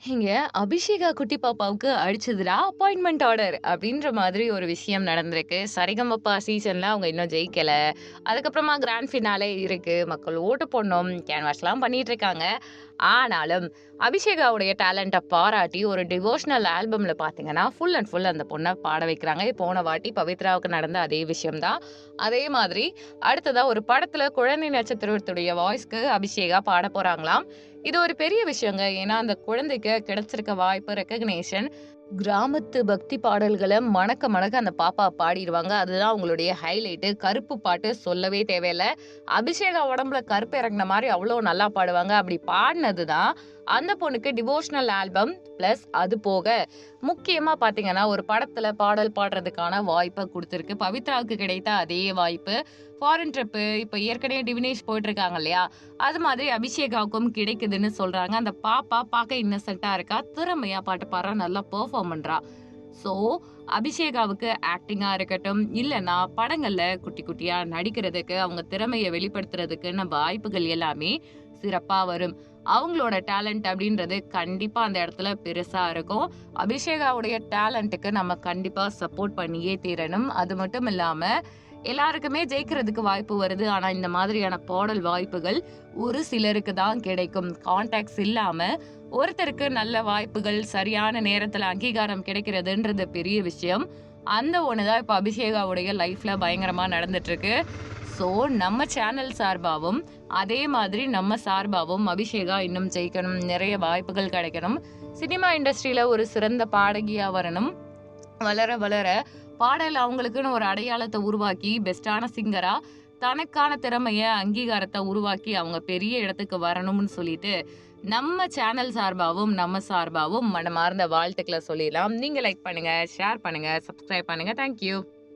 இங்க அபிஷேகா குட்டி பாப்பாவுக்கு அடிச்சதுடா அப்பாயின்ட்மென்ட் ஆர்டர் அப்படின்ற மாதிரி ஒரு விஷயம் நடந்திருக்கு. சரிகமபா சீசன்ல அவங்க இன்னும் ஜெயிக்கல. அதுக்கப்புறமா கிராண்ட் ஃபினாலே இருக்கு. மக்கள் ஓட்டு போடணும். கேன்வாஸ்லாம் பண்ணிட்டு இருக்காங்க. ஆனாலும் அபிஷேகாவுடைய டேலண்ட்ட பாராட்டி ஒரு டிவோஷனல் ஆல்பம்ல பார்த்தீங்கன்னா, ஃபுல் அண்ட் ஃபுல் அந்த பொண்ண பாட வைக்கிறாங்க. போன வாட்டி பவித்ராவுக்கு நடந்த அதே விஷயம் தான். அதே மாதிரி அடுத்ததா ஒரு படத்துல குழந்தை நட்சத்திரத்துடைய வாய்ஸ்க்கு அபிஷேகா பாட போறாங்களாம். இது ஒரு பெரிய விஷயங்க. ஏன்னா, அந்த குழந்தைக்கு கிடைச்சிருக்க வாய்ப்பு, ரெகக்னேஷன் கிராமத்து பக்தி பாடல்கள மணக்க மணக்க அந்த பாப்பா பாடிருவாங்க. அதுதான் அவங்களுடைய ஹைலைட்டு. கருப்பு பாட்டு சொல்லவே தேவையில்ல. அபிஷேகா உடம்புல கருப்பு இறங்குன மாரி அவ்ளோ நல்லா பாடுவாங்க. அப்படி பாடுனது தான் அந்த பொண்ணுக்கு டிவோஷனல் ஆல்பம் பிளஸ் அது போக முக்கியமா பார்த்தீங்கன்னா, ஒரு படத்துல பாடல் பாடுறதுக்கான வாய்ப்ப குடுத்திருக்கு. பவித்ராவுக்கு கிடைத்த அதே வாய்ப்பு ஃபாரின் ட்ரிப்பு இப்ப ஏற்கனவே டிவினேஷ் போயிட்டு இருக்காங்க இல்லையா? அது மாதிரி அபிஷேகாவுக்கும் கிடைக்குதுன்னு சொல்றாங்க. அந்த பாப்பா பார்க்க இன்னசென்ட்டா இருக்கா. திறமையா பாட்டு பாடுறா. நல்லா பெர்ஃபார்ம் பண்றா. ஸோ, அபிஷேகாவுக்கு ஆக்டிங்கா இருக்கட்டும், இல்லன்னா படங்கள்ல குட்டி குட்டியா நடிக்கிறதுக்கு, அவங்க திறமைய வெளிப்படுத்துறதுக்குன்னு வாய்ப்புகள் எல்லாமே சிறப்பா வரும். அவங்களோட டேலண்ட் அப்படின்றது கண்டிப்பா அந்த இடத்துல பெருசா இருக்கும். அபிஷேகாவுடைய டேலண்ட்டுக்கு நம்ம கண்டிப்பா சப்போர்ட் பண்ணியே தீரணும். அது மட்டும் இல்லாம எல்லாருக்குமே ஜெயிக்கிறதுக்கு வாய்ப்பு வருது. ஆனா, இந்த மாதிரியான பாடல் வாய்ப்புகள் ஒரு சிலருக்கு தான் கிடைக்கும். கான்டாக்ட்ஸ் இல்லாம ஒருத்தருக்கு நல்ல வாய்ப்புகள் சரியான நேரத்துல அங்கீகாரம் கிடைக்கிறதுன்றது பெரிய விஷயம். அந்த ஒண்ணு தான் இப்ப அபிஷேகாவுடைய லைஃப்ல பயங்கரமா நடந்துட்டு இருக்கு. ஸோ, நம்ம சேனல் சார்பாவும், அதே மாதிரி நம்ம சார்பாவும் அபிஷேகா இன்னும் ஜெயிக்கணும். நிறைய வாய்ப்புகள் கிடைக்கணும். சினிமா இண்டஸ்ட்ரியில ஒரு சிறந்த பாடகியா வரணும். வளர வளர பாடல் அவங்களுக்குன்னு ஒரு அடையாளத்த உருவாக்கி, பெஸ்ட்டான சிங்கரா தனக்கான திறமைய, அங்கீகாரத்த உருவாக்கி அவங்க பெரிய இடத்துக்கு வரணும்னு சொல்லிட்டு, நம்ம சேனல் சார்பாவும், நம்ம சார்பாவும் மனமார்ந்த வாழ்த்துக்கள சொல்லிடலாம். நீங்க லைக் பண்ணுங்க, ஷேர் பண்ணுங்க, சப்ஸ்கிரைப் பண்ணுங்க. Thank you.